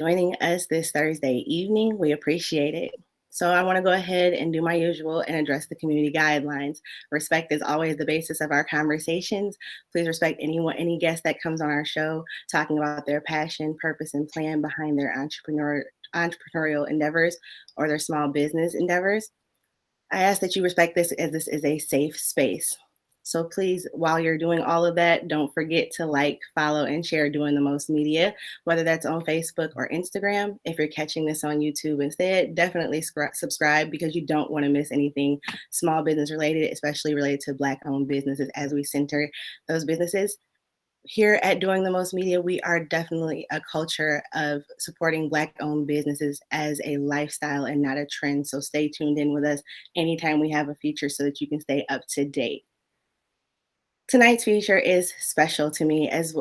joining us this Thursday evening. We appreciate it. So, I want to go ahead and do my usual and address the community guidelines. Respect is always the basis of our conversations. Please respect any guest that comes on our show talking about their passion, purpose, and plan behind their entrepreneurial endeavors or their small business endeavors. I ask that you respect this as this is a safe space. So please, while you're doing all of that, don't forget to like, follow, and share Doing the Most Media, whether that's on Facebook or Instagram. If you're catching this on YouTube instead, definitely subscribe because you don't want to miss anything small business related, especially related to Black-owned businesses as we center those businesses. Here at Doing the Most Media, we are definitely a culture of supporting Black-owned businesses as a lifestyle and not a trend. So stay tuned in with us anytime we have a feature so that you can stay up to date. Tonight's feature is special to me as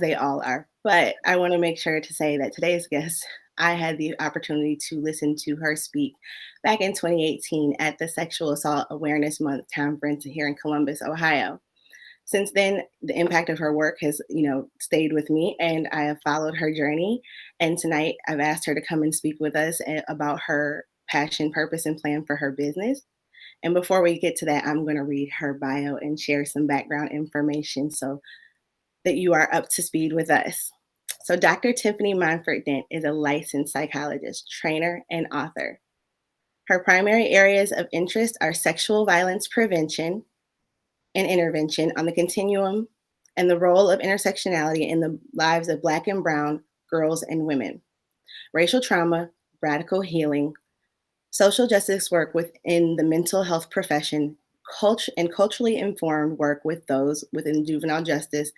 they all are, but I want to make sure to say that today's guest, I had the opportunity to listen to her speak back in 2018 at the Sexual Assault Awareness Month conference here in Columbus, Ohio. Since then, the impact of her work has, stayed with me, and I have followed her journey. And tonight, I've asked her to come and speak with us about her passion, purpose, and plan for her business. And before we get to that, I'm going to read her bio and share some background information so that you are up to speed with us. So, Dr. Tyffani Monford Dent is a licensed psychologist, trainer, and author. Her primary areas of interest are sexual violence prevention and intervention on the continuum and the role of intersectionality in the lives of Black and Brown girls and women, racial trauma, radical healing, social justice work within the mental health profession, and culturally informed work with those within juvenile justice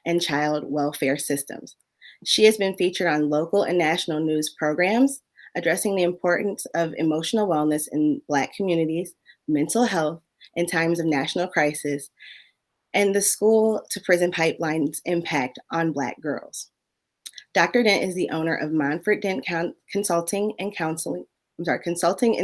and child welfare systems. She has been featured on local and national news programs addressing the importance of emotional wellness in Black communities, mental health, in times of national crisis, and the school to prison pipeline's impact on Black girls. Dr. Dent is the owner of Monford Dent Consulting and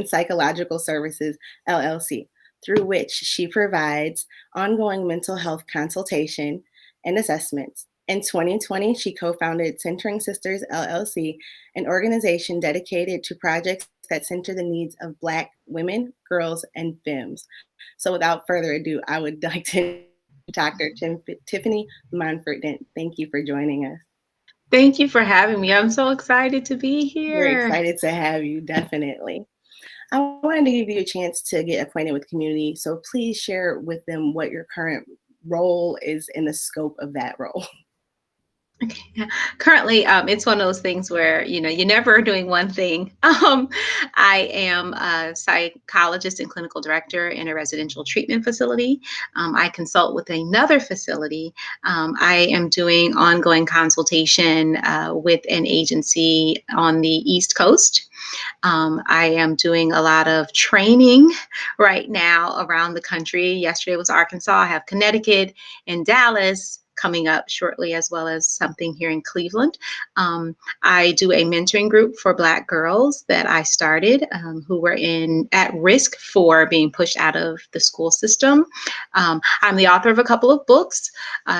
Psychological Services, LLC, through which she provides ongoing mental health consultation and assessments. In 2020, she co-founded Centering Sisters, LLC, an organization dedicated to projects that center the needs of Black women, girls, and femmes. So without further ado, I would like to Dr. Tyffani Monford Dent. Thank you for joining us. Thank you for having me. I'm so excited to be here. We're excited to have you, definitely. I wanted to give you a chance to get acquainted with the community, so please share with them what your current role is in the scope of that role. Okay. Currently, it's one of those things where, you never are doing one thing. I am a psychologist and clinical director in a residential treatment facility. I consult with another facility. I am doing ongoing consultation with an agency on the East Coast. I am doing a lot of training right now around the country. Yesterday was Arkansas. I have Connecticut and Dallas coming up shortly, as well as something here in Cleveland. I do a mentoring group for Black girls that I started who were at risk for being pushed out of the school system. I'm the author of a couple of books,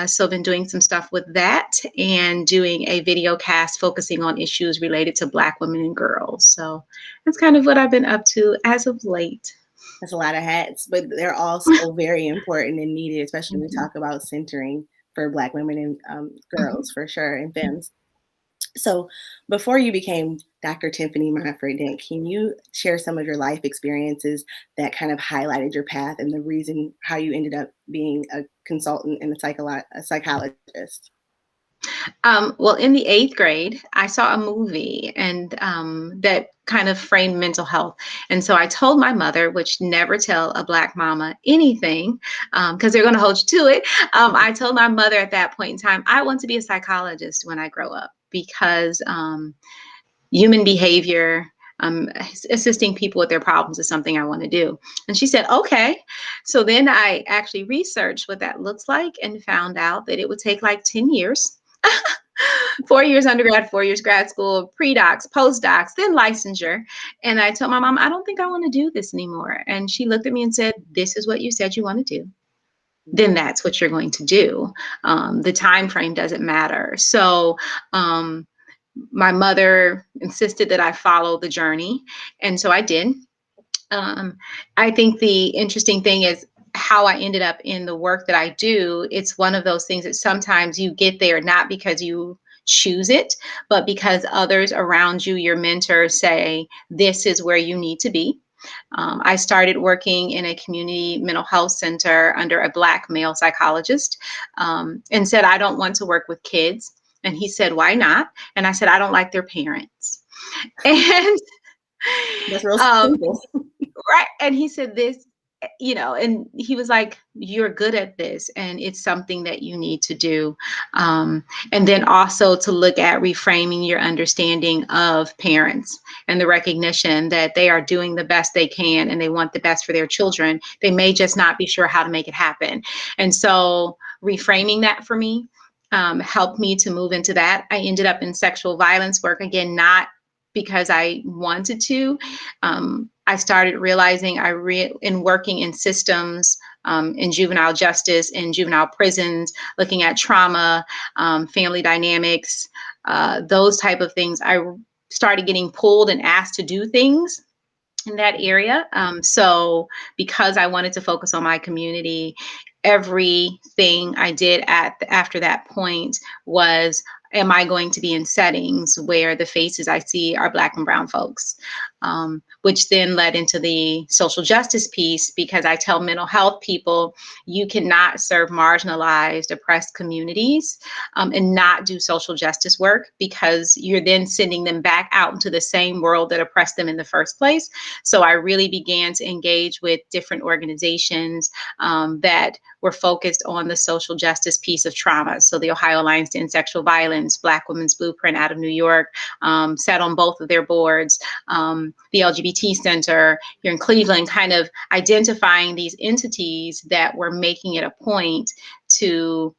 so I've been doing some stuff with that and doing a video cast focusing on issues related to Black women and girls. So that's kind of what I've been up to as of late. That's a lot of hats, but they're also very important and needed, especially when we talk about centering for Black women and girls, for sure, and femmes. So before you became Dr. Tyffani Monford Dent, can you share some of your life experiences that kind of highlighted your path and the reason how you ended up being a consultant and a psychologist? Well, in the 8th grade, I saw a movie and that kind of framed mental health. And so I told my mother, which never tell a Black mama anything because they're going to hold you to it. I told my mother at that point in time, I want to be a psychologist when I grow up because human behavior, assisting people with their problems is something I want to do. And she said, okay. So then I actually researched what that looks like and found out that it would take like 10 years. 4 years undergrad, 4 years grad school, pre-docs, post-docs, then licensure. And I told my mom, I don't think I want to do this anymore. And she looked at me and said, this is what you said you want to do. Then that's what you're going to do. The time frame doesn't matter. So My mother insisted that I follow the journey, and so I did. Um, I think the interesting thing is how I ended up in the work that I do. It's one of those things that sometimes you get there not because you choose it, but because others around you, your mentors, say, this is where you need to be. I started working in a community mental health center under a Black male psychologist, and said, I don't want to work with kids. And he said, why not? And I said, I don't like their parents. And That's real um, simple. right. And he said this, and he was like, you're good at this, and it's something that you need to do. And then also to look at reframing your understanding of parents and the recognition that they are doing the best they can and they want the best for their children. They may just not be sure how to make it happen. And so reframing that for me helped me to move into that. I ended up in sexual violence work, again, not because I wanted to. I started realizing in working in systems, in juvenile justice, in juvenile prisons, looking at trauma, family dynamics, those type of things. I started getting pulled and asked to do things in that area. So because I wanted to focus on my community, everything I did after that point was, am I going to be in settings where the faces I see are Black and brown folks? Which then led into the social justice piece, because I tell mental health people, you cannot serve marginalized, oppressed communities and not do social justice work, because you're then sending them back out into the same world that oppressed them in the first place. So I really began to engage with different organizations that were focused on the social justice piece of trauma. So the Ohio Alliance to End Sexual Violence, Black Women's Blueprint out of New York, sat on both of their boards, the LGBT Center here in Cleveland, kind of identifying these entities that were making it a point to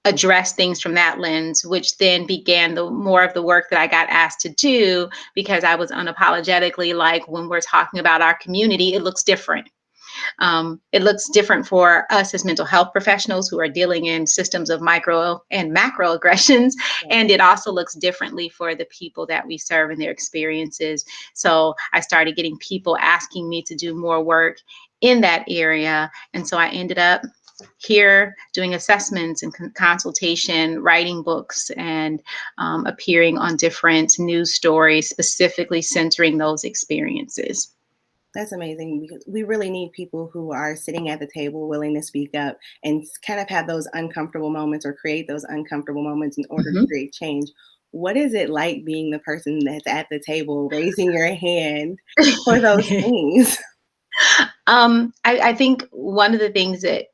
address things from that lens, which then began the more of the work that I got asked to do, because I was unapologetically like, when we're talking about our community, it looks different. It looks different for us as mental health professionals who are dealing in systems of micro and macro aggressions. And it also looks differently for the people that we serve and their experiences. So I started getting people asking me to do more work in that area. And so I ended up here doing assessments and consultation, writing books, and appearing on different news stories, specifically centering those experiences. That's amazing, because we really need people who are sitting at the table willing to speak up and kind of have those uncomfortable moments or create those uncomfortable moments in order to Mm-hmm. create change. What is it like being the person that's at the table, raising your hand for those things? I think one of the things that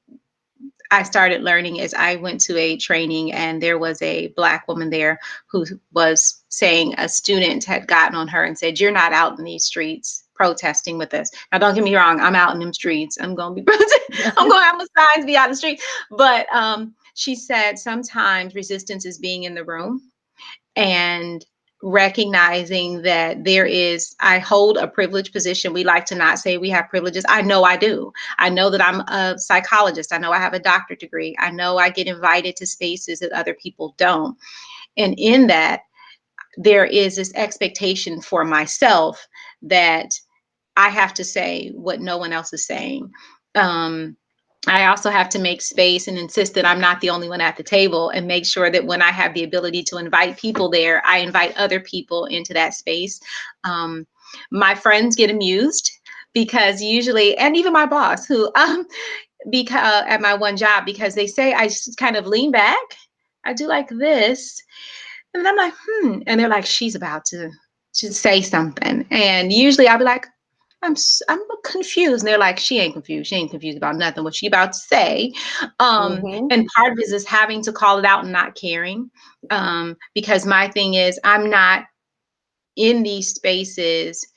I started learning is I went to a training and there was a Black woman there who was saying a student had gotten on her and said, you're not out in these streets protesting with us. Now, don't get me wrong, I'm out in them streets. I'm going to be protesting. I'm going to have my signs be out in the street. But she said sometimes resistance is being in the room and recognizing that I hold a privileged position. We like to not say we have privileges. I know I do. I know that I'm a psychologist. I know I have a doctorate degree. I know I get invited to spaces that other people don't. And in that, there is this expectation for myself that I have to say what no one else is saying. I also have to make space and insist that I'm not the only one at the table, and make sure that when I have the ability to invite people there, I invite other people into that space. Um, my friends get amused because usually, and even my boss, who because at my one job, because they say I just kind of lean back, I do like this, and I'm like, and they're like, she's about to say something, and usually I'll be like, I'm confused. And they're like, she ain't confused. She ain't confused about nothing. What she about to say. Hmm. And part of it is having to call it out and not caring. Because my thing is, I'm not in these spaces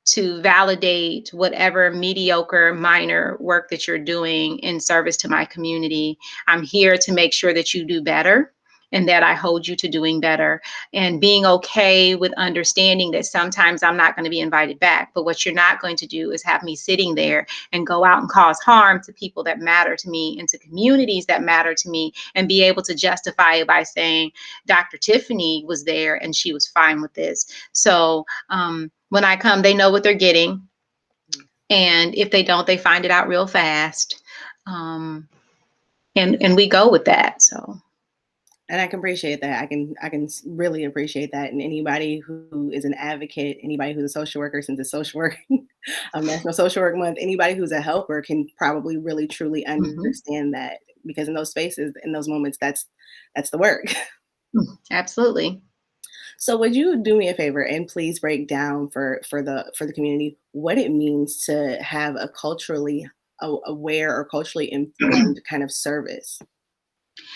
to validate whatever mediocre minor work that you're doing in service to my community. I'm here to make sure that you do better. and that I hold you to doing better, and being okay with understanding that sometimes I'm not going to be invited back. But what you're not going to do is have me sitting there and go out and cause harm to people that matter to me and to communities that matter to me, and be able to justify it by saying Dr. Tyffani was there and she was fine with this. So when I come, they know what they're getting. And if they don't, they find it out real fast. And we go with that. So. And I can appreciate that. I can really appreciate that. And anybody who is an advocate, anybody who's a social worker, since it's social work, National Social Work Month, anybody who's a helper can probably really truly Mhm. understand that, because in those spaces, in those moments, that's the work. Absolutely. So would you do me a favor and please break down for the community what it means to have a culturally aware or culturally informed kind of service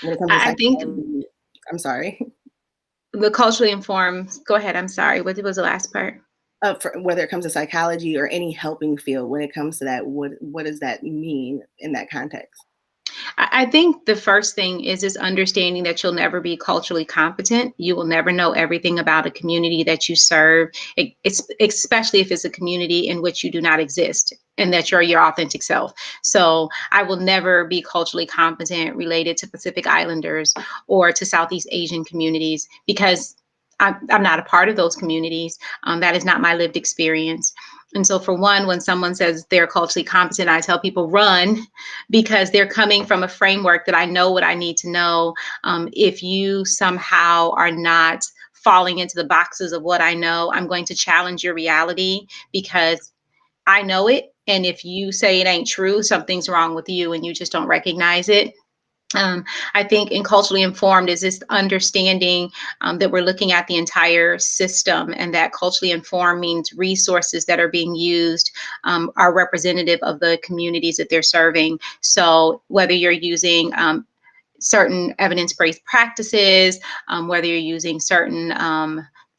when it comes to I think psychology? I'm sorry. the culturally informed, go ahead. I'm sorry. What was the last part? For whether it comes to psychology or any helping field, when it comes to that, what does that mean in that context? I think the first thing is understanding that you'll never be culturally competent. You will never know everything about a community that you serve, especially if it's a community in which you do not exist and that you're your authentic self. So I will never be culturally competent related to Pacific Islanders or to Southeast Asian communities, because I'm not a part of those communities. That is not my lived experience. And so, for one, when someone says they're culturally competent, I tell people run, because they're coming from a framework that I know what I need to know. If you somehow are not falling into the boxes of what I know, I'm going to challenge your reality because I know it. And if you say it ain't true, something's wrong with you and you just don't recognize it. I think in culturally informed is this understanding that we're looking at the entire system, and that culturally informed means resources that are being used are representative of the communities that they're serving. So whether you're using certain evidence-based practices, whether you're using certain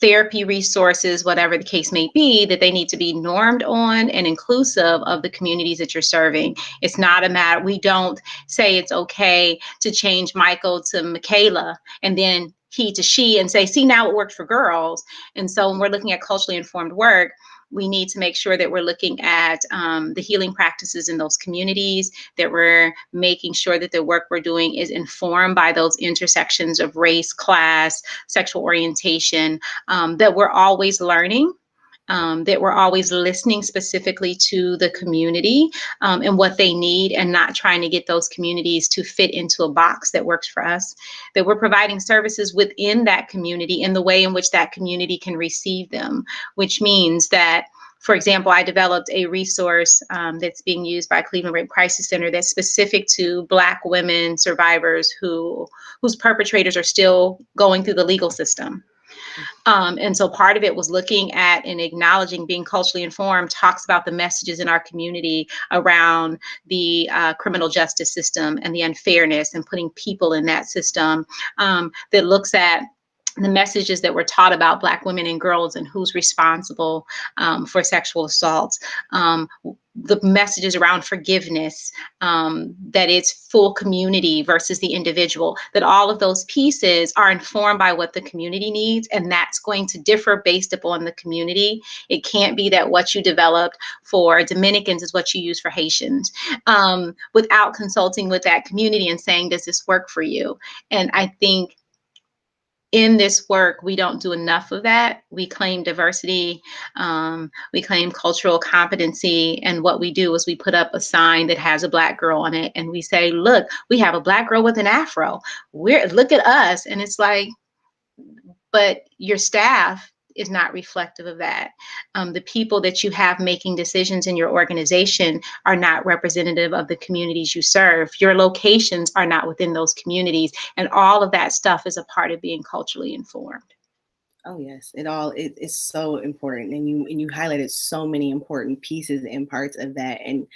therapy resources, whatever the case may be, that they need to be normed on and inclusive of the communities that you're serving. It's not a matter, we don't say it's okay to change Michael to Michaela and then he to she and say, see, now it worked for girls. And so when we're looking at culturally informed work, we need to make sure that we're looking at the healing practices in those communities, that we're making sure that the work we're doing is informed by those intersections of race, class, sexual orientation, that we're always learning. That we're always listening specifically to the community and what they need, and not trying to get those communities to fit into a box that works for us, that we're providing services within that community in the way in which that community can receive them, which means that, for example, I developed a resource that's being used by Cleveland Rape Crisis Center that's specific to Black women survivors whose perpetrators are still going through the legal system. And so part of it was looking at and acknowledging, being culturally informed talks about the messages in our community around the criminal justice system and the unfairness, and putting people in that system, that looks at the messages that were taught about Black women and girls and who's responsible for sexual assaults, the messages around forgiveness, that it's full community versus the individual, that all of those pieces are informed by what the community needs, and that's going to differ based upon the community. It can't be that what you developed for Dominicans is what you use for Haitians, without consulting with that community and saying, does this work for you? And I think in this work, we don't do enough of that. We claim diversity, we claim cultural competency, and what we do is we put up a sign that has a Black girl on it, and we say, look, we have a Black girl with an afro. Look at us. And it's like, but your staff is not reflective of that. The people that you have making decisions in your organization are not representative of the communities you serve. Your locations are not within those communities. And all of that stuff is a part of being culturally informed. Oh yes, it is so important, and you highlighted so many important pieces and parts of that. And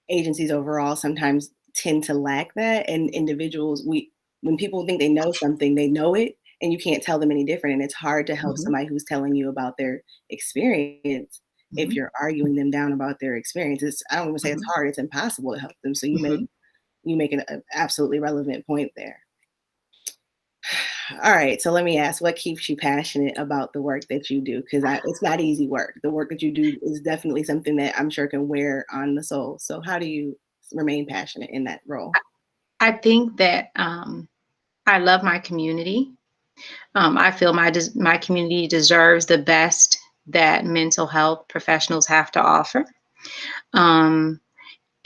agencies overall sometimes tend to lack that, and individuals, we when people think they know something, they know it, and you can't tell them any different. And it's hard to help Mhm, somebody who's telling you about their experience if mhm, you're arguing them down about their experience. I don't want to say it's mhm, hard; it's impossible to help them. So you make mhm. you make an absolutely relevant point there. All right, so let me ask, what keeps you passionate about the work that you do? Because it's not easy work. The work that you do is definitely something that I'm sure can wear on the soul. So how do you remain passionate in that role? I think that I love my community. I feel my community deserves the best that mental health professionals have to offer, um,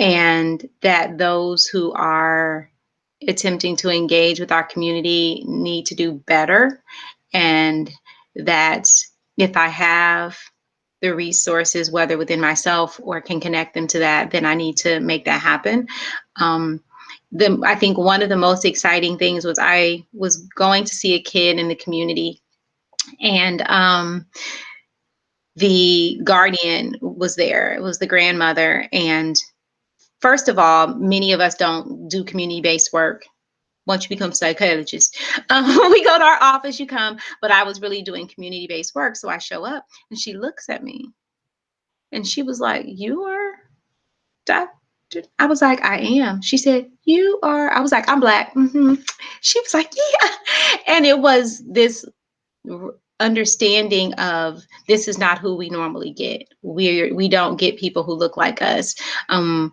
and that those who are attempting to engage with our community need to do better, and that if I have the resources, whether within myself or can connect them to that, then I need to make that happen. Um, I think one of the most exciting things was I was going to see a kid in the community, and the guardian was there. It was the grandmother. And first of all, many of us don't do community based work. Once you become psychologist, we go to our office, you come, but I was really doing community based work. So I show up and she looks at me and she was like, "You are Dr." I was like, "I am." She said, "You are." I was like, "I'm Black." She was like, "Yeah." And it was this understanding of this is not who we normally get. We don't get people who look like us. Um,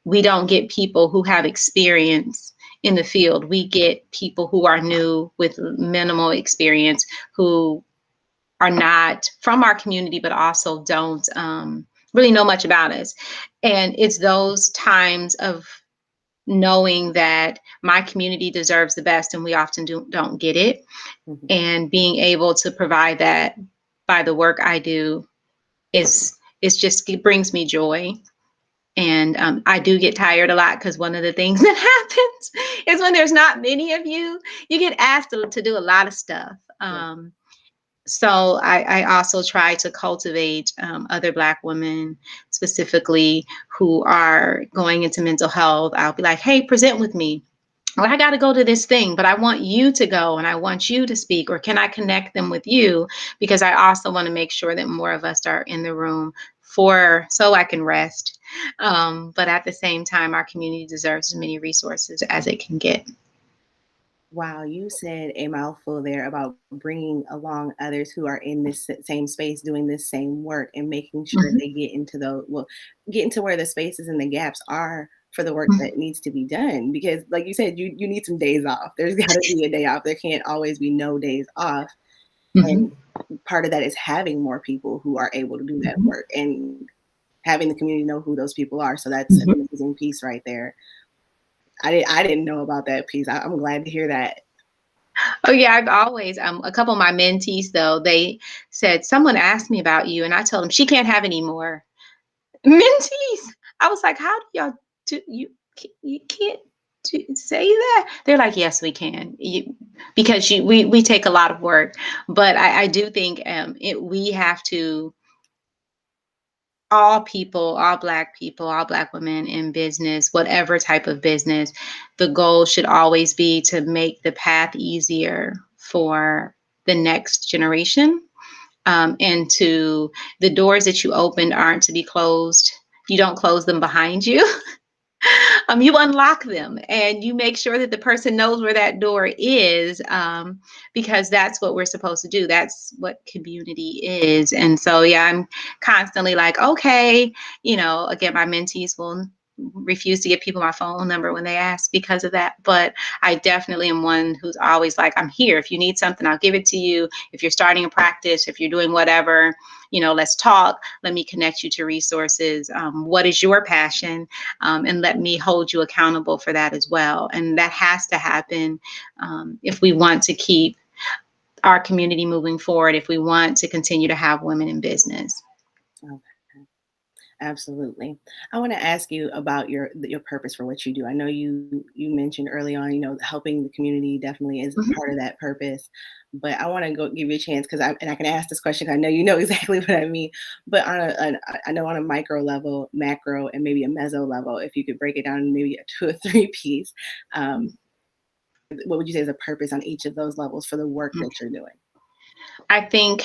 we don't get people who have experience in the field. We get people who are new with minimal experience, who are not from our community, but also don't really know much about us. And it's those times of knowing that my community deserves the best, and we often don't get it, Mhm. and being able to provide that by the work I do is just, it brings me joy. And I do get tired a lot because one of the things that happens is when there's not many of you, you get asked to do a lot of stuff. Yeah. So I also try to cultivate other Black women specifically who are going into mental health. I'll be like, "Hey, present with me." Well, I got to go to this thing, but I want you to go and I want you to speak, or can I connect them with you? Because I also want to make sure that more of us are in the room for so I can rest. But at the same time, our community deserves as many resources as it can get. Wow, you said a mouthful there about bringing along others who are in this same space doing this same work and making sure Mhm, they get into get into where the spaces and the gaps are for the work mhm, that needs to be done. Because, like you said, you need some days off. There's got to be a day off. There can't always be no days off. And mhm, part of that is having more people who are able to do that mhm, work and having the community know who those people are. So that's an mhm. amazing piece right there. I didn't know about that piece. I'm glad to hear that. Oh yeah, I've always a couple of my mentees though, they said someone asked me about you and I told them she can't have any more mentees. I was like, how do y'all do you can't say that? They're like, yes, we can. Because we take a lot of work. But I do think we have to, all people, all Black people, all Black women in business, whatever type of business, the goal should always be to make the path easier for the next generation. And to the doors that you opened aren't to be closed. You don't close them behind you. You unlock them and you make sure that the person knows where that door is, because that's what we're supposed to do. That's what community is. And so, yeah, I'm constantly like, okay, again, my mentees will refuse to give people my phone number when they ask because of that. But I definitely am one who's always like, I'm here. If you need something, I'll give it to you. If you're starting a practice, if you're doing whatever, let's talk. Let me connect you to resources. What is your passion? And let me hold you accountable for that as well. And that has to happen if we want to keep our community moving forward, if we want to continue to have women in business. Okay. Absolutely. I want to ask you about your purpose for what you do. I know you mentioned early on, helping the community definitely is Mhm, part of that purpose. But I want to go give you a chance because I can ask this question. I know you know exactly what I mean. But I know on a micro level, macro, and maybe a meso level, if you could break it down in maybe a two or three piece, um, what would you say is a purpose on each of those levels for the work mhm. that you're doing? I think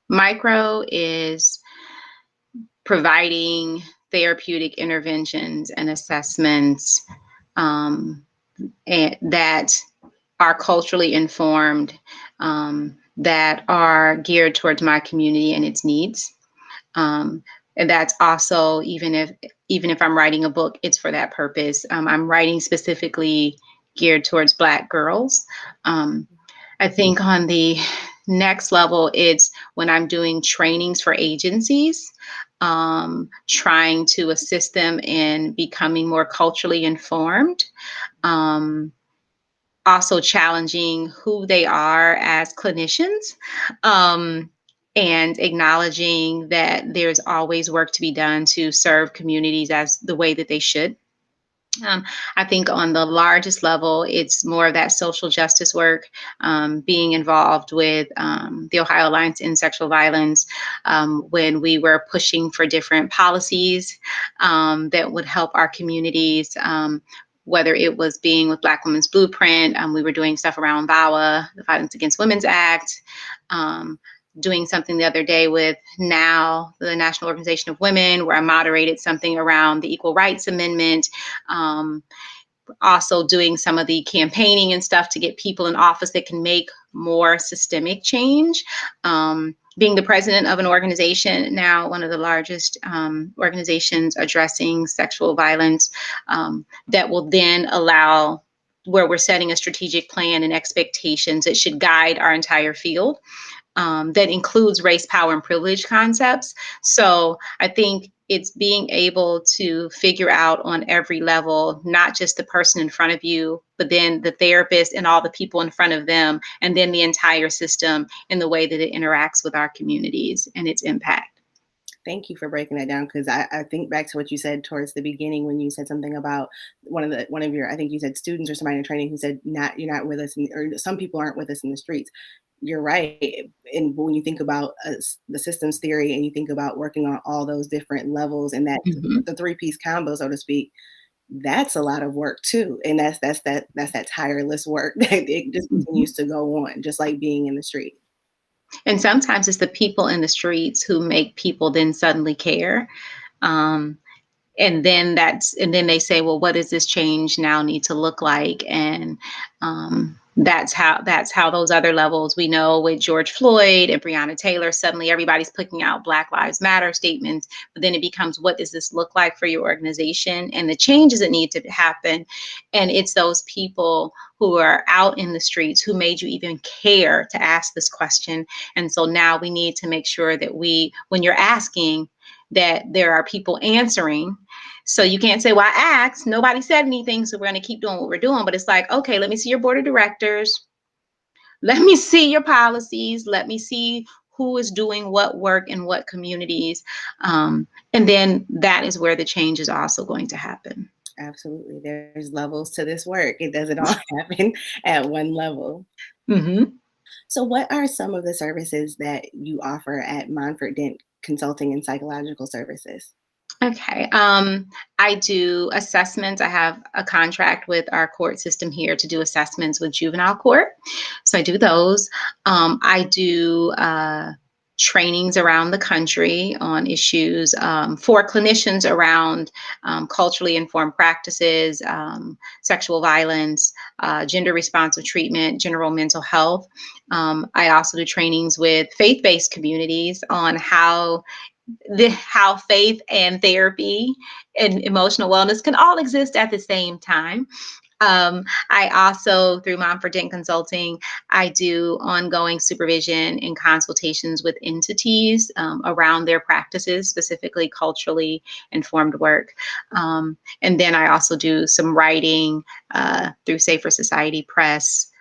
micro is providing therapeutic interventions and assessments, and that are culturally informed, that are geared towards my community and its needs. Um, and that's also, even if I'm writing a book, it's for that purpose. I'm writing specifically geared towards Black girls. Um, I think on the next level, it's when I'm doing trainings for agencies, trying to assist them in becoming more culturally informed. Um, Also challenging who they are as clinicians, um, and acknowledging that there's always work to be done to serve communities as the way that they should. Um, I think on the largest level, it's more of that social justice work, being involved with the Ohio Alliance in Sexual Violence, when we were pushing for different policies that would help our communities. Whether it was being with Black Women's Blueprint, we were doing stuff around VAWA, the Violence Against Women's Act, um, doing something the other day with NOW, the National Organization of Women, where I moderated something around the Equal Rights Amendment. Um, Also doing some of the campaigning and stuff to get people in office that can make more systemic change. Being the president of an organization now, one of the largest organizations addressing sexual violence, that will then allow, where we're setting a strategic plan and expectations that should guide our entire field, that includes race, power, and privilege concepts. So I think it's being able to figure out on every level, not just the person in front of you, but then the therapist and all the people in front of them, and then the entire system in the way that it interacts with our communities and its impact. Thank you for breaking that down, because I think back to what you said towards the beginning when you said something about one of your, I think you said students or somebody in training who said, not, you're not with us or some people aren't with us in the streets. You're right. And when you think about the systems theory and you think about working on all those different levels and that Mhm. the three-piece combo, so to speak, that's a lot of work too. And that's that tireless work that it just Mhm. continues to go on, just like being in the street. And sometimes it's the people in the streets who make people then suddenly care. Um, and then they say, well, what does this change now need to look like? And that's how those other levels, we know with George Floyd and Breonna Taylor, suddenly everybody's putting out Black Lives Matter statements, but then it becomes, what does this look like for your organization and the changes that need to happen? And it's those people who are out in the streets who made you even care to ask this question. And so now we need to make sure that when you're asking, that there are people answering. So you can't say, well, I asked, nobody said anything, so we're going to keep doing what we're doing. But it's like, okay, let me see your board of directors. Let me see your policies. Let me see who is doing what work in what communities. And then that is where the change is also going to happen. Absolutely. There's levels to this work. It doesn't all happen at one level. Mm-hmm. So, what are some of the services that you offer at Monford Dent Consulting and Psychological Services? Okay. I do assessments. I have a contract with our court system here to do assessments with juvenile court. So I do those. I do trainings around the country on issues for clinicians around culturally informed practices, sexual violence, gender responsive treatment, general mental health. I also do trainings with faith based communities on how faith and therapy and emotional wellness can all exist at the same time. I also, through Mom for Dent Consulting, I do ongoing supervision and consultations with entities around their practices, specifically culturally informed work. And then I also do some writing through Safer Society Press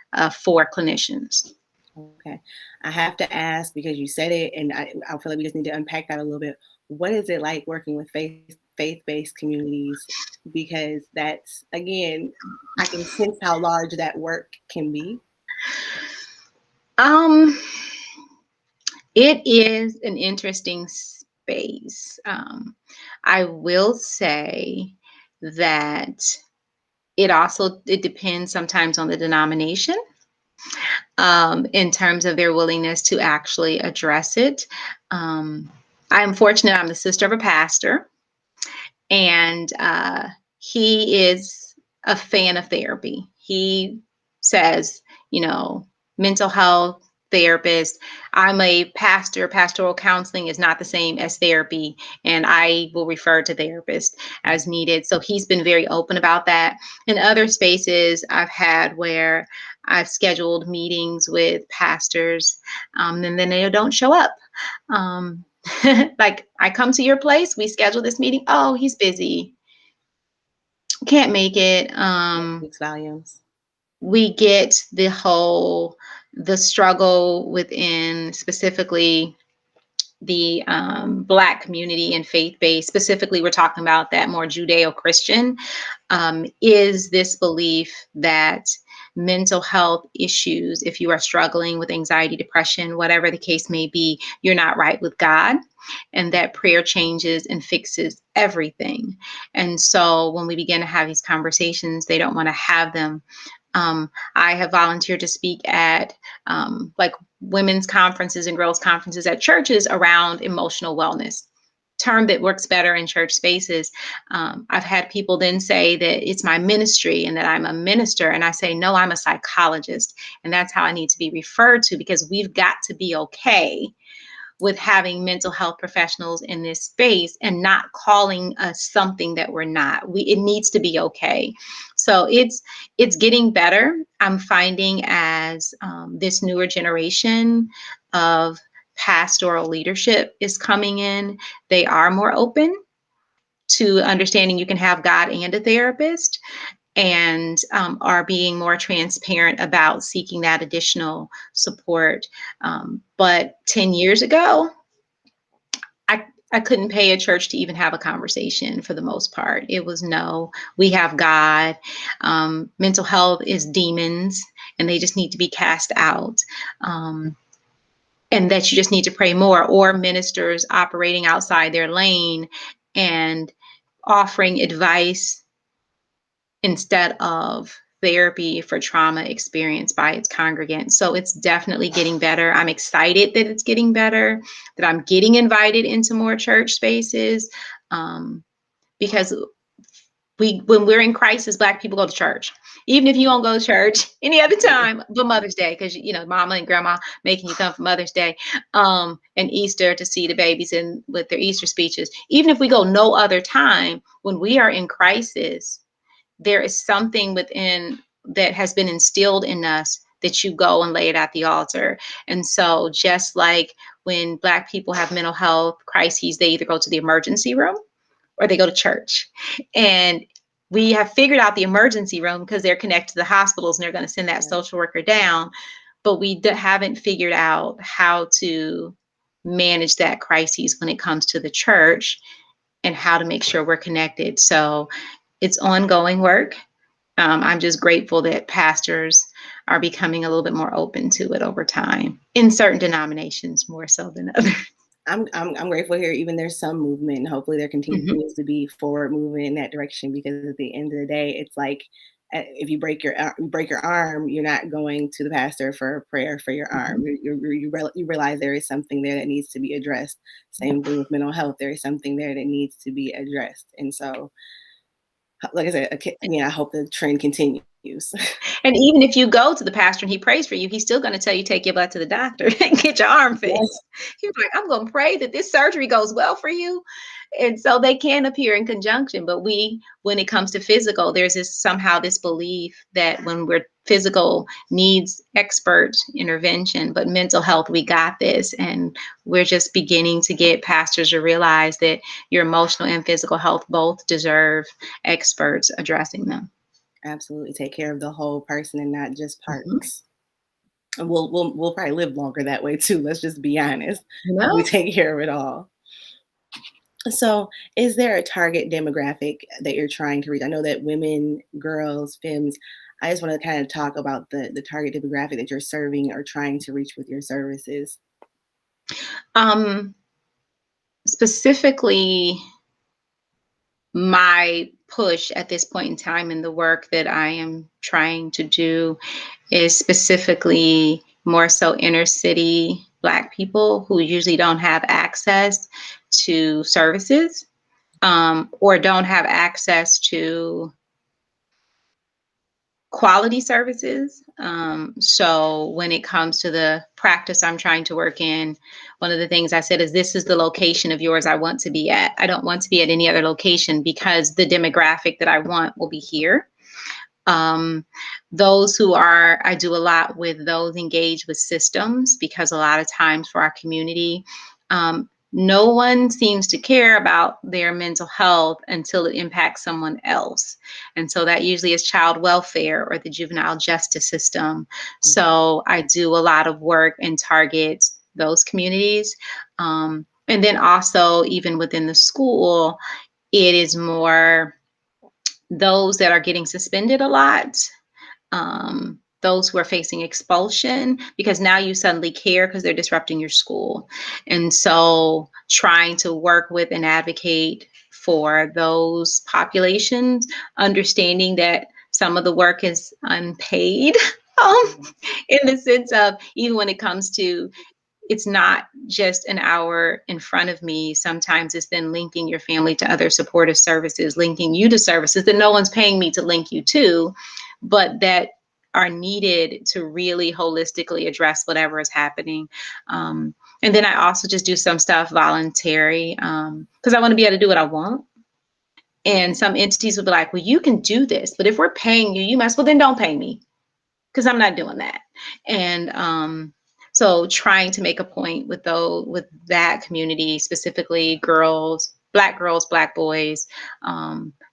for clinicians. Okay. I have to ask because you said it, and I feel like we just need to unpack that a little bit. What is it like working with faith-based communities? Because that's, again, I can sense how large that work can be. Um, It is an interesting space. I will say that it depends sometimes on the denomination, in terms of their willingness to actually address it. Um, I'm fortunate. I'm the sister of a pastor, and he is a fan of therapy. He says, mental health therapist. I'm a pastor. Pastoral counseling is not the same as therapy, and I will refer to therapist as needed. So he's been very open about that. In other spaces I've had where I've scheduled meetings with pastors, and then they don't show up. Um, like, I come to your place, we schedule this meeting. Oh, he's busy, can't make it. Speaks volumes. We get the struggle within specifically the Black community and faith-based. Specifically, we're talking about that more Judeo-Christian, is this belief that mental health issues, if you are struggling with anxiety, depression, whatever the case may be, you're not right with God, and that prayer changes and fixes everything. And so when we begin to have these conversations, they don't want to have them. I have volunteered to speak at like women's conferences and girls' conferences at churches around emotional wellness, term that works better in church spaces. I've had people then say that it's my ministry and that I'm a minister. And I say, no, I'm a psychologist. And that's how I need to be referred to, because we've got to be okay with having mental health professionals in this space and not calling us something that we're not. It needs to be okay. So it's getting better. I'm finding as this newer generation of pastoral leadership is coming in, they are more open to understanding you can have God and a therapist, and are being more transparent about seeking that additional support. But 10 years ago, I couldn't pay a church to even have a conversation for the most part. It was, no, we have God. Mental health is demons and they just need to be cast out. And that you just need to pray more, or ministers operating outside their lane and offering advice instead of therapy for trauma experienced by its congregants. So it's definitely getting better. I'm excited that it's getting better, that I'm getting invited into more church spaces, because when we're in crisis, Black people go to church. Even if you don't go to church any other time but Mother's Day, because Mama and Grandma making you come for Mother's Day, and Easter to see the babies and with their Easter speeches. Even if we go no other time, when we are in crisis, there is something within that has been instilled in us that you go and lay it at the altar. And so just like when Black people have mental health crises, they either go to the emergency room or they go to church. And we have figured out the emergency room because they're connected to the hospitals and they're going to send that social worker down. But we haven't figured out how to manage that crisis when it comes to the church and how to make sure we're connected. So it's ongoing work. I'm just grateful that pastors are becoming a little bit more open to it over time, in certain denominations more so than others. I'm grateful here. Even there's some movement, and hopefully there continues to be forward movement in that direction. Because at the end of the day, it's like if you break your arm, you're not going to the pastor for a prayer for your arm. You realize there is something there that needs to be addressed. Same thing with mental health. There is something there that needs to be addressed. And so, like I said, I hope the trend continues. And even if you go to the pastor and he prays for you, he's still going to tell you, take your butt to the doctor and get your arm fixed. Yes. He's like, I'm going to pray that this surgery goes well for you. And so they can appear in conjunction. But when it comes to physical, there's somehow this belief that when we're physical needs expert intervention, but mental health, we got this. And we're just beginning to get pastors to realize that your emotional and physical health both deserve experts addressing them. Absolutely, take care of the whole person and not just parts. And we'll probably live longer that way too. Let's just be honest. We take care of it all. So, is there a target demographic that you're trying to reach? I know that women, girls, femmes. I just want to kind of talk about the target demographic that you're serving or trying to reach with your services. Specifically, my push at this point in time in the work that I am trying to do is specifically more so inner city Black people who usually don't have access to services, or don't have access to quality services. So when it comes to the practice I'm trying to work in, one of the things I said is, this is the location of yours I want to be at. I don't want to be at any other location because the demographic that I want will be here. Those who are, I do a lot with those engaged with systems, because a lot of times for our community, no one seems to care about their mental health until it impacts someone else. And so that usually is child welfare or the juvenile justice system. So I do a lot of work and target those communities. And then also, even within the school, it is more those that are getting suspended a lot, those who are facing expulsion, because now you suddenly care because they're disrupting your school. And so trying to work with and advocate for those populations, understanding that some of the work is unpaid, in the sense of, even when it comes to, it's not just an hour in front of me. Sometimes it's then linking your family to other supportive services, linking you to services that no one's paying me to link you to, but that are needed to really holistically address whatever is happening. And then I also just do some stuff voluntary, because I want to be able to do what I want. And some entities will be like, well, you can do this, but if we're paying you, you must, well, then don't pay me, because I'm not doing that. And so trying to make a point with that community, specifically girls, black boys,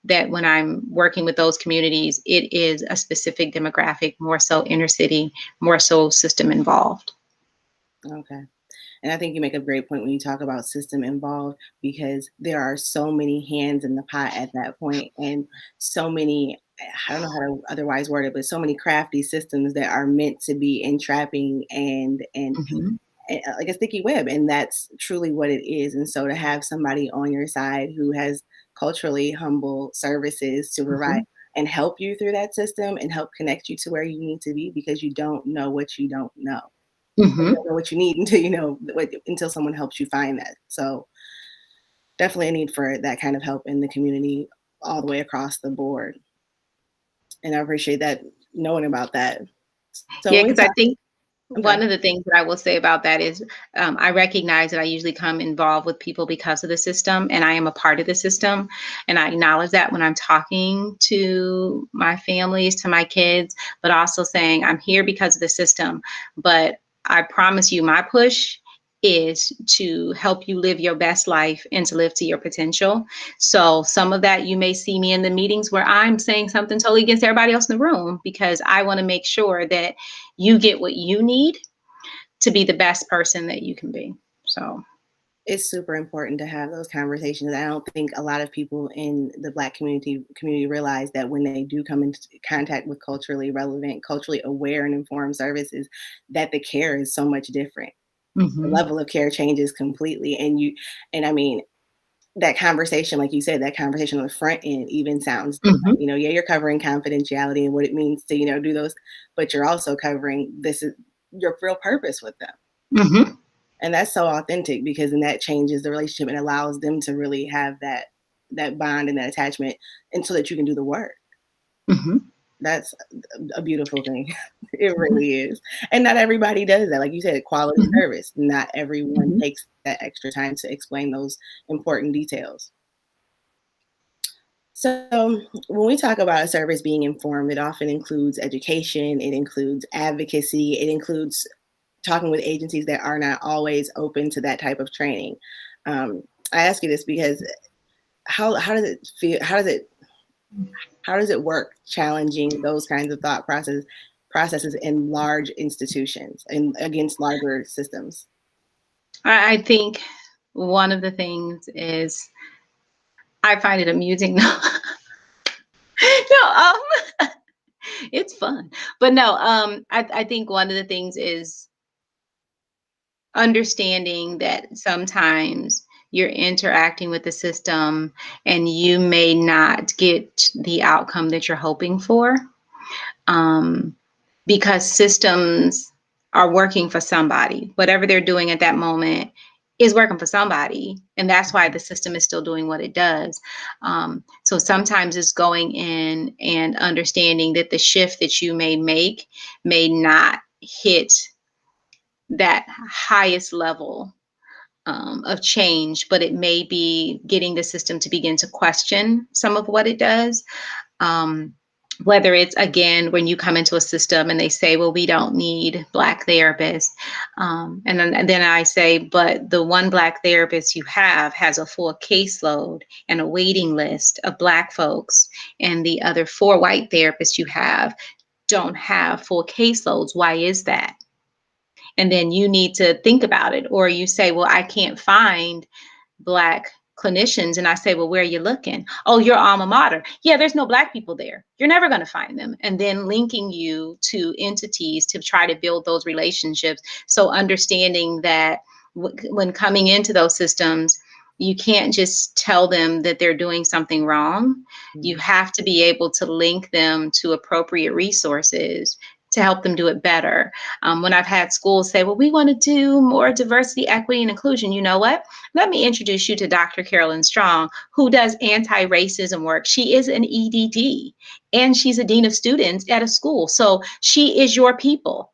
that when I'm working with those communities, it is a specific demographic, more so inner city, more so system involved. Okay. And I think you make a great point when you talk about system involved, because there are so many hands in the pot at that point, and so many, I don't know how to otherwise word it, but so many crafty systems that are meant to be entrapping and Mm-hmm. like a sticky web. And that's truly what it is. And so to have somebody on your side who has culturally humble services to provide Mm-hmm. and help you through that system and help connect you to where you need to be, because you don't know what you don't know. You Mm-hmm. don't know what you need until you know until someone helps you find that. So definitely a need for that kind of help in the community all the way across the board. And I appreciate that, knowing about that. So Yeah, when we because I talk, think I'm sorry. one of the things that I will say about that is, I recognize that I usually come involved with people because of the system, and I am a part of the system. And I acknowledge that when I'm talking to my families, to my kids, but also saying I'm here because of the system. But I promise you, my push is to help you live your best life and to live to your potential. So some of that, you may see me in the meetings where I'm saying something totally against everybody else in the room, because I want to make sure that you get what you need to be the best person that you can be. So, It's super important to have those conversations. I don't think a lot of people in the Black community realize that when they do come into contact with culturally relevant, culturally aware, and informed services, that the care is so much different. The hmm level of care changes completely, and I mean, that conversation, like you said, that conversation on the front end even sounds different. hmm Yeah, you're covering confidentiality and what it means to, do those, but you're also covering this is your real purpose with them. hmm And that's so authentic, because then that changes the relationship and allows them to really have that bond and that attachment, and so that you can do the work. hmm That's a beautiful thing. It really is. And not everybody does that. Like you said, quality hmm service. Not everyone hmm takes that extra time to explain those important details. So, when we talk about a service being informed, it often includes education, it includes advocacy, it includes talking with agencies that are not always open to that type of training. Um, I ask you this because how does it feel? How does it work challenging those kinds of thought processes in large institutions and against larger systems? I think one of the things is, I find it amusing. No, it's fun, but no, I think one of the things is understanding that sometimes you're interacting with the system and you may not get the outcome that you're hoping for, um, because systems are working for somebody. Whatever they're doing at that moment is working for somebody. And that's why the system is still doing what it does. So sometimes it's going in and understanding that the shift that you may make may not hit that highest level of change, but it may be getting the system to begin to question some of what it does. Um, Whether it's, again, when you come into a system and they say, well, we don't need Black therapists. And then I say, but the one Black therapist you have has a full caseload and a waiting list of Black folks. And the other 4 white therapists you have don't have full caseloads. Why is that? And then you need to think about it. Or you say, well, I can't find Black clinicians. And I say, well, where are you looking? Oh, your alma mater. Yeah, there's no Black people there. You're never going to find them. And then linking you to entities to try to build those relationships. So understanding that when coming into those systems, you can't just tell them that they're doing something wrong. You have to be able to link them to appropriate resources to help them do it better. When I've had schools say, well, we want to do more diversity, equity, and inclusion, you know what? Let me introduce you to Dr. Carolyn Strong, who does anti-racism work. She is an EDD, and she's a dean of students at a school. So she is your people.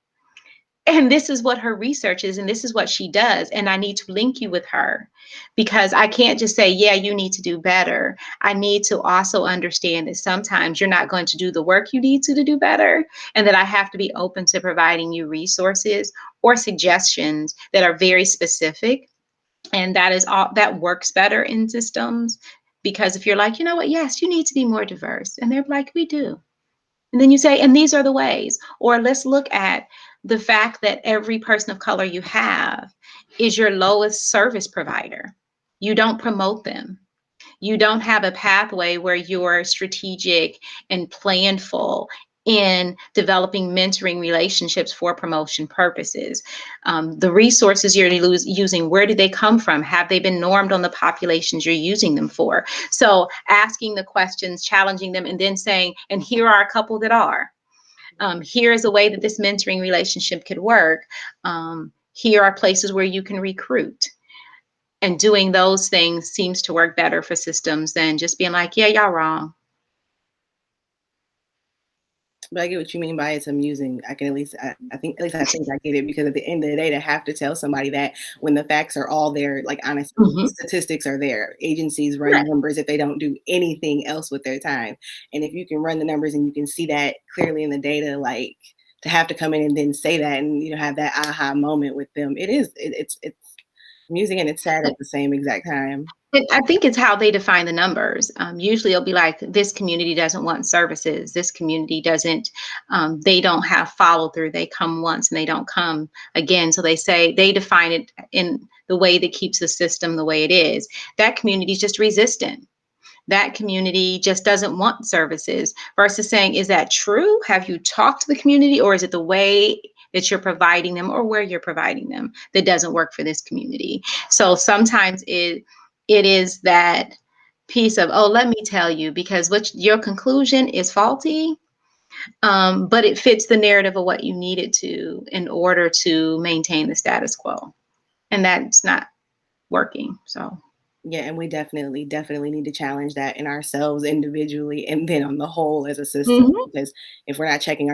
And this is what her research is, and this is what she does. And I need to link you with her, because I can't just say, yeah, you need to do better. I need to also understand that sometimes you're not going to do the work you need to do better, and that I have to be open to providing you resources or suggestions that are very specific. And that is all that works better in systems. Because if you're like, you know what, yes, you need to be more diverse. And they're like, we do. And then you say, and these are the ways. Or let's look at the fact that every person of color you have is your lowest service provider. You don't promote them. You don't have a pathway where you're strategic and planful in developing mentoring relationships for promotion purposes. The resources you're using, where do they come from? Have they been normed on the populations you're using them for? So asking the questions, challenging them, and then saying, and here are a couple that are. Here is a way that this mentoring relationship could work. Here are places where you can recruit. And doing those things seems to work better for systems than just being like, yeah, y'all wrong. But I get what you mean by it's amusing. I can at least, I think, at least I think I get it, because at the end of the day, to have to tell somebody that when the facts are all there, like honestly, Mm-hmm. statistics are there. Agencies run Right. numbers if they don't do anything else with their time. And if you can run the numbers and you can see that clearly in the data, like to have to come in and then say that and have that aha moment with them, it's amusing and it's sad at the same exact time. I think it's how they define the numbers. Usually it'll be like, this community doesn't want services. This community doesn't, they don't have follow through. They come once and they don't come again. So they define it in the way that keeps the system the way it is. That community is just resistant. That community just doesn't want services, versus saying, is that true? Have you talked to the community, or is it the way that you're providing them or where you're providing them that doesn't work for this community? So sometimes it is that piece of, oh, let me tell you, because what your conclusion is faulty, but it fits the narrative of what you needed to in order to maintain the status quo. And that's not working. So Yeah, and we definitely need to challenge that in ourselves individually and then on the whole as a system. mhm, Because if we're not checking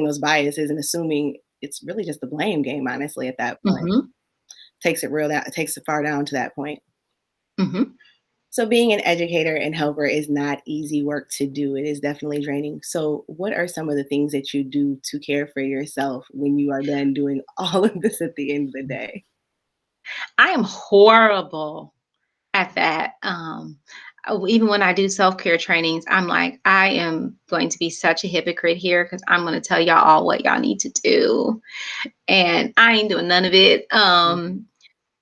those biases and assuming, it's really just the blame game, honestly, at that point. mhm, It takes it far down to that point. mhm. So being an educator and helper is not easy work to do. It is definitely draining. So what are some of the things that you do to care for yourself when you are done doing all of this at the end of the day? I am horrible at that. Even when I do self-care trainings, I'm like, I am going to be such a hypocrite here, because I'm going to tell y'all all what y'all need to do. And I ain't doing none of it. Mhm.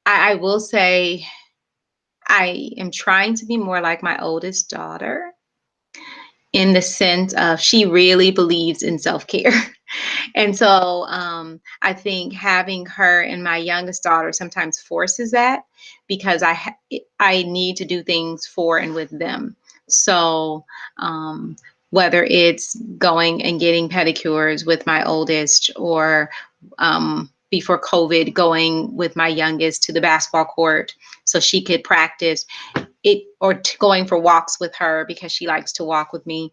I will say I am trying to be more like my oldest daughter, in the sense of she really believes in self-care. And so I think having her and my youngest daughter sometimes forces that, because I need to do things for and with them. So whether it's going and getting pedicures with my oldest, or before COVID, going with my youngest to the basketball court so she could practice it, or going for walks with her because she likes to walk with me.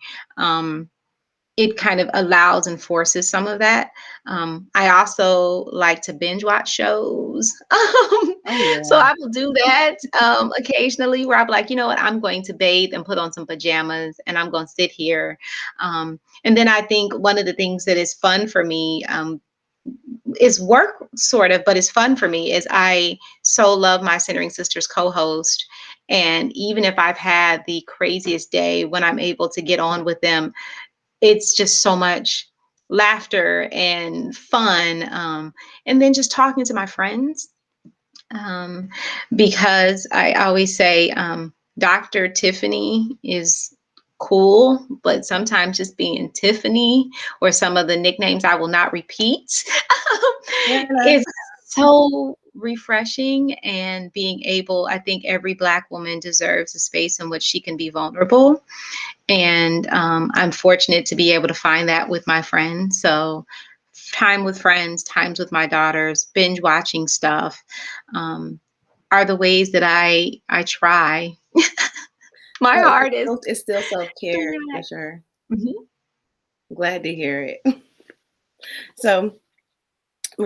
It kind of allows and forces some of that. I also like to binge watch shows. Oh So yeah. I will do that occasionally, where I'm like, you know what, I'm going to bathe and put on some pajamas and I'm going to sit here. And then I think one of the things that is fun for me, is work sort of, but it's fun for me, is I so love my Centering Sisters co-host. And even if I've had the craziest day, when I'm able to get on with them, it's just so much laughter and fun. And then just talking to my friends, um, because I always say, Dr. Tyffani is cool, but sometimes just being Tiffany, or some of the nicknames I will not repeat, Fair enough. is so refreshing. And being able, I think every Black woman deserves a space in which she can be vulnerable. And I'm fortunate to be able to find that with my friends. So, time with friends, times with my daughters, binge watching stuff, um, are the ways that I try my Well, hardest it's still to self-care for relax. sure. Mhm. Glad to hear it. So,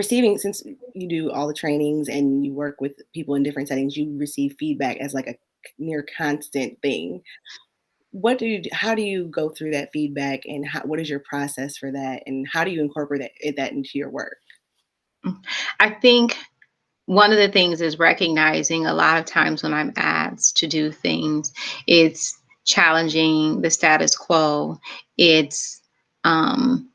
since you do all the trainings and you work with people in different settings, you receive feedback as like a near constant thing. How do you go through that feedback, and what is your process for that, and how do you incorporate that into your work? I think one of the things is recognizing, a lot of times when I'm asked to do things, it's challenging the status quo. It's um,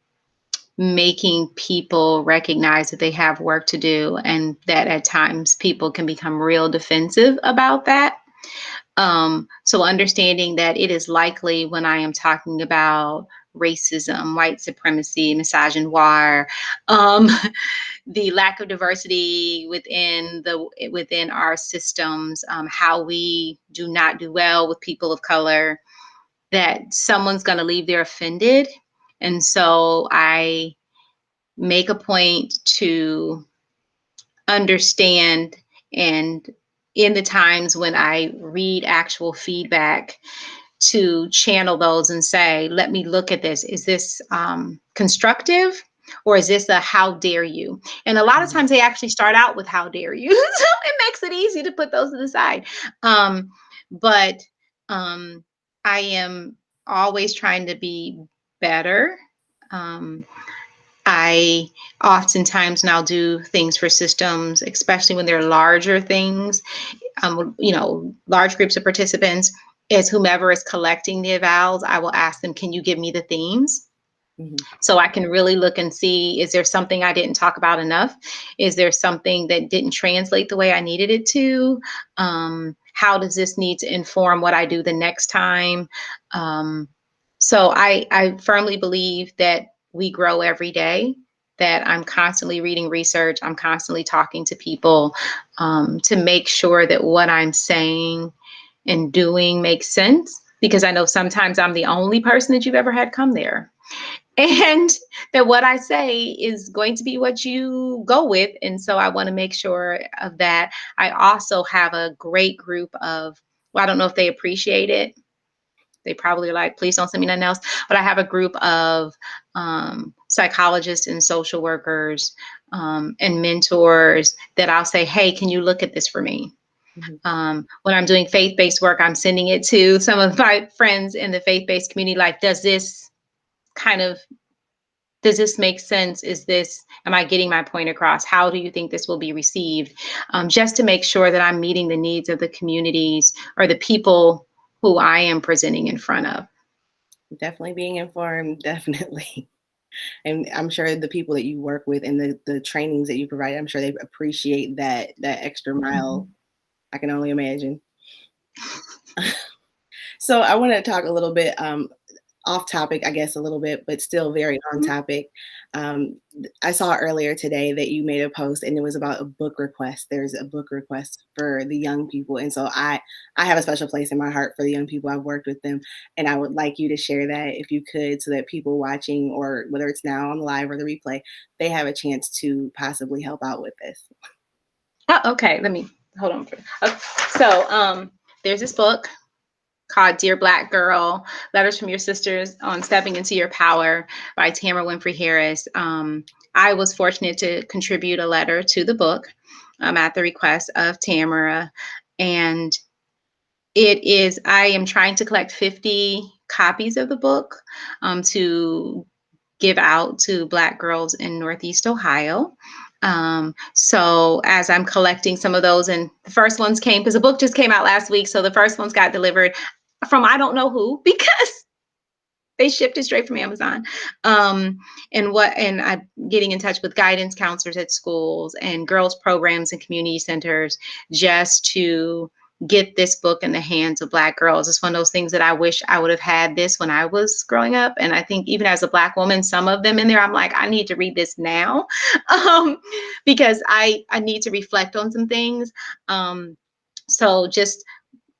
making people recognize that they have work to do, and that at times people can become real defensive about that. So understanding that it is likely, when I am talking about racism, white supremacy, misogynoir, um, the lack of diversity within our systems, how we do not do well with people of color, that someone's going to leave there offended. And so I make a point to understand, and in the times when I read actual feedback, to channel those and say, let me look at this. Is this constructive? Or is this a how dare you? And a lot of Mhm. times they actually start out with how dare you. So it makes it easy to put those to the side. But I am always trying to be better. Um, I oftentimes now do things for systems, especially when they're larger things, large groups of participants, is whomever is collecting the evals, I will ask them, can you give me the themes? Mhm. So I can really look and see, is there something I didn't talk about enough? Is there something that didn't translate the way I needed it to? How does this need to inform what I do the next time? Um, so I firmly believe that we grow every day, that I'm constantly reading research, I'm constantly talking to people, to make sure that what I'm saying and doing makes sense. Because I know sometimes I'm the only person that you've ever had come there, and that what I say is going to be what you go with. And so I want to make sure of that. I also have a great group of, well, I don't know if they appreciate it. They probably are like, please don't send me nothing else. But I have a group of psychologists and social workers, and mentors, that I'll say, hey, can you look at this for me? Mhm. When I'm doing faith-based work, I'm sending it to some of my friends in the faith-based community. Like, kind of does this make sense? Am I getting my point across? How do you think this will be received? Just to make sure that I'm meeting the needs of the communities, or the people who I am presenting in front of. Definitely being informed, definitely. And I'm sure the people that you work with and the trainings that you provide, I'm sure they appreciate that extra mile. Mhm. I can only imagine. So I want to talk a little bit off topic, I guess, a little bit, but still very on topic. I saw earlier today that you made a post and it was about a book request. There's a book request for the young people. And so I have a special place in my heart for the young people. I've worked with them. And I would like you to share that if you could, so that people watching, or whether it's now on the live or the replay, they have a chance to possibly help out with this. Oh, okay. Let me hold on. Okay. So there's this book called Dear Black Girl, Letters from Your Sisters on Stepping into Your Power by Tamara Winfrey Harris. I was fortunate to contribute a letter to the book at the request of Tamara. And I am trying to collect 50 copies of the book to give out to Black girls in Northeast Ohio. So as I'm collecting some of those, and the first ones came because the book just came out last week. So the first ones got delivered from I don't know who, because they shipped it straight from Amazon. And I'm getting in touch with guidance counselors at schools and girls programs and community centers just to get this book in the hands of Black girls. It's one of those things that I wish I would have had this when I was growing up. And I think even as a Black woman, some of them in there, I'm like, I need to read this now because I need to reflect on some things. So just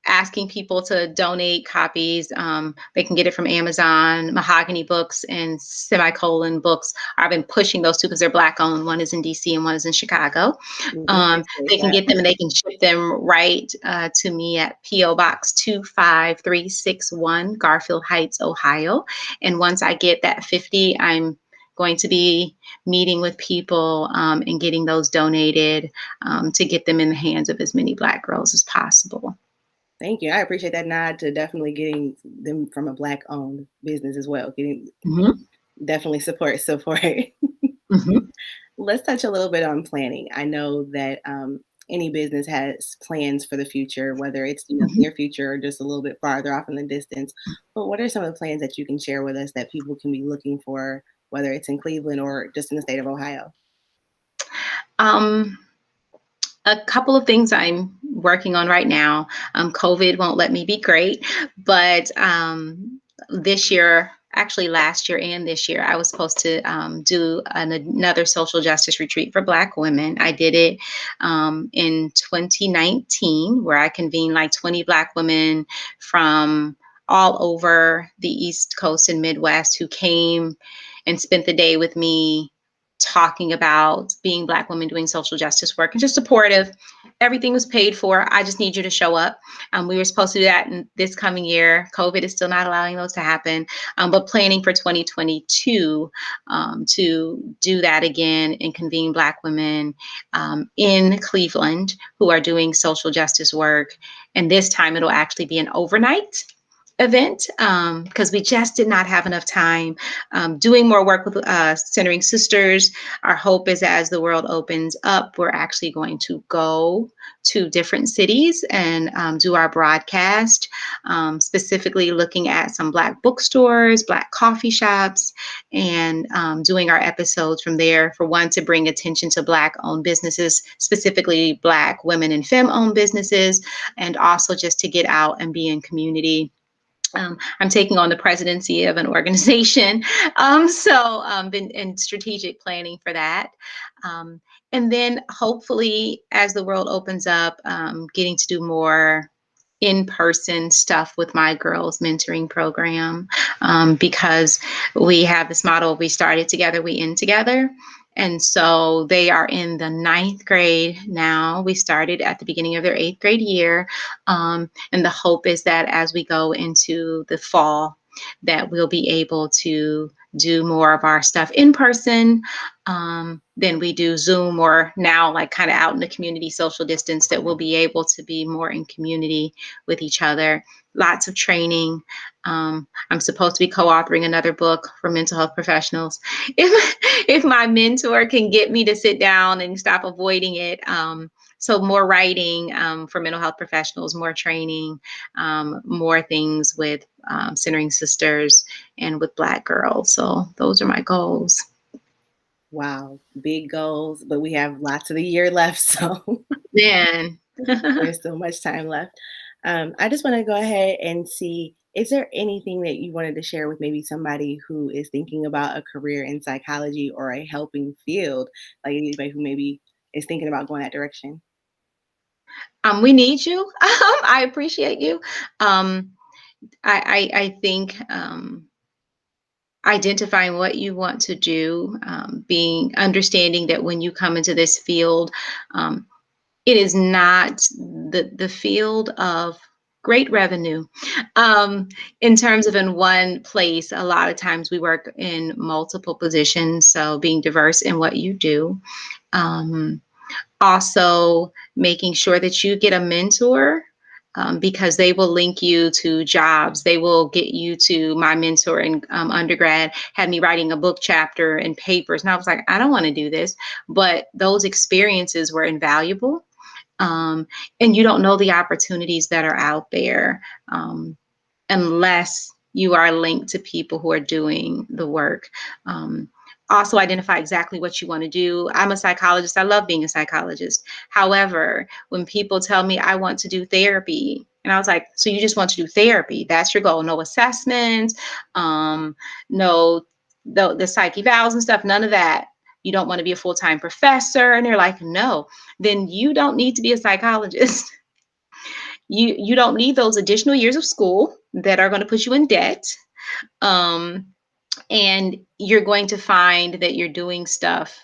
asking people to donate copies. They can get it from Amazon, Mahogany Books, and Semicolon Books. I've been pushing those two because they're Black owned. One is in DC and one is in Chicago. They can get them and they can ship them right to me at P.O. Box 25361, Garfield Heights, Ohio. And once I get that 50, I'm going to be meeting with people and getting those donated to get them in the hands of as many Black girls as possible. Thank you. I appreciate that nod to definitely getting them from a Black owned business as well. Definitely support. Let's touch a little bit on planning. I know that any business has plans for the future, whether it's near future or just a little bit farther off in the distance. But what are some of the plans that you can share with us that people can be looking for, whether it's in Cleveland or just in the state of Ohio? A couple of things I'm working on right now. COVID won't let me be great, but this year, actually last year and this year, I was supposed to do another social justice retreat for Black women. I did it in 2019, where I convened like 20 Black women from all over the East Coast and Midwest who came and spent the day with me talking about being Black women doing social justice work, and just supportive. Everything was paid for. I just need you to show up. We were supposed to do that in this coming year. COVID is still not allowing those to happen, but planning for 2022 to do that again and convene Black women in Cleveland who are doing social justice work. And this time it'll actually be an overnight event because we just did not have enough time doing more work with centering sisters. Our hope is as the world opens up, we're actually going to go to different cities and do our broadcast, specifically looking at some Black bookstores, Black coffee shops, and doing our episodes from there, for one, to bring attention to Black owned businesses, specifically Black women and femme owned businesses, and also just to get out and be in community. I'm taking on the presidency of an organization, so been in strategic planning for that. And then hopefully, as the world opens up, getting to do more in-person stuff with my girls mentoring program, because we have this model: we started together, we end together. And so they are in the 9th grade now. We started at the beginning of their 8th grade year. And the hope is that as we go into the fall, that we'll be able to do more of our stuff in person than we do Zoom, or now like kind of out in the community, social distance, that we'll be able to be more in community with each other. Lots of training. I'm supposed to be co-authoring another book for mental health professionals. If my mentor can get me to sit down and stop avoiding it. So more writing for mental health professionals, more training, more things with centering sisters and with Black girls. So those are my goals. Wow, big goals, but we have lots of the year left, so Man. there's so much time left. I just want to go ahead and see Is there anything that you wanted to share with maybe somebody who is thinking about a career in psychology or a helping field, like anybody who maybe is thinking about going that direction? We need you. I appreciate you. Um, I think identifying what you want to do, being understanding that when you come into this field, um, it is not the field of great revenue. Um, in terms of in one place, a lot of times we work in multiple positions, so being diverse in what you do. Um, Also making sure that you get a mentor, because they will link you to jobs. They will get you to my mentor in undergrad, had me writing a book chapter and papers. And I was like, I don't want to do this. But those experiences were invaluable. Um, and you don't know the opportunities that are out there, unless you are linked to people who are doing the work. Um, Also, identify exactly what you want to do. I'm a psychologist. I love being a psychologist. However, when people tell me I want to do therapy, and I was like, so you just want to do therapy? That's your goal? No assessments, no the psych evals and stuff, none of that. You don't want to be a full-time professor? And they're like, no, then you don't need to be a psychologist. You don't need those additional years of school that are going to put you in debt. Um, and you're going to find that you're doing stuff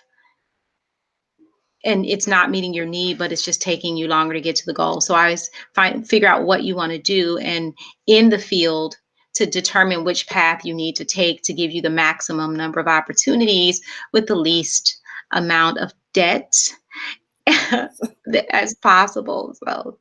and it's not meeting your need, but it's just taking you longer to get to the goal. So I always figure out what you want to do, and in the field to determine which path you need to take to give you the maximum number of opportunities with the least amount of debt Yes. as possible. So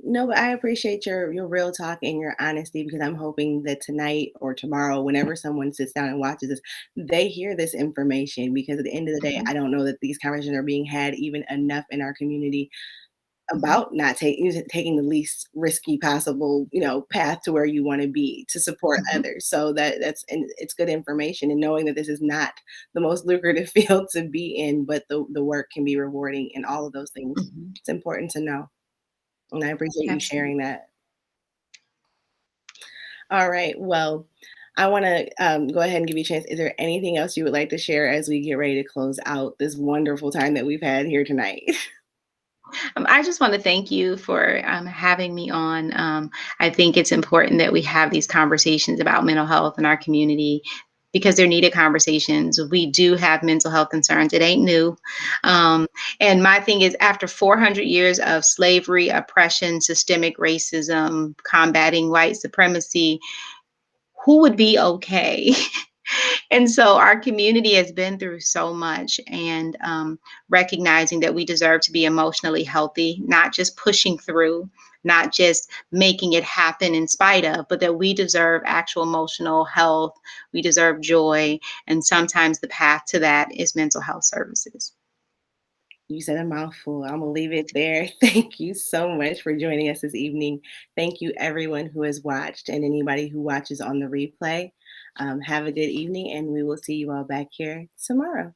No, but I appreciate your real talk and your honesty, because I'm hoping that tonight or tomorrow, whenever someone sits down and watches this, they hear this information, because at the end of the day, mhm, I don't know that these conversations are being had even enough in our community mhm, about not taking the least risky possible, path to where you want to be to support mhm, others. So that's and it's good information, and knowing that this is not the most lucrative field to be in, but the work can be rewarding and all of those things. mhm. It's important to know. And I appreciate you sharing Absolutely. that. All right. Well, I want to go ahead and give you a chance. Is there anything else you would like to share as we get ready to close out this wonderful time that we've had here tonight? I just want to thank you for having me on. I think it's important that we have these conversations about mental health in our community because they're needed conversations. We do have mental health concerns. It ain't new. Um, and my thing is, after 400 years of slavery, oppression, systemic racism, combating white supremacy, who would be okay? And so our community has been through so much, and recognizing that we deserve to be emotionally healthy, not just pushing through, not just making it happen in spite of, but that we deserve actual emotional health. We deserve joy. And sometimes the path to that is mental health services. You said a mouthful. I'm going to leave it there. Thank you so much for joining us this evening. Thank you, everyone who has watched, and anybody who watches on the replay. Have a good evening, and we will see you all back here tomorrow.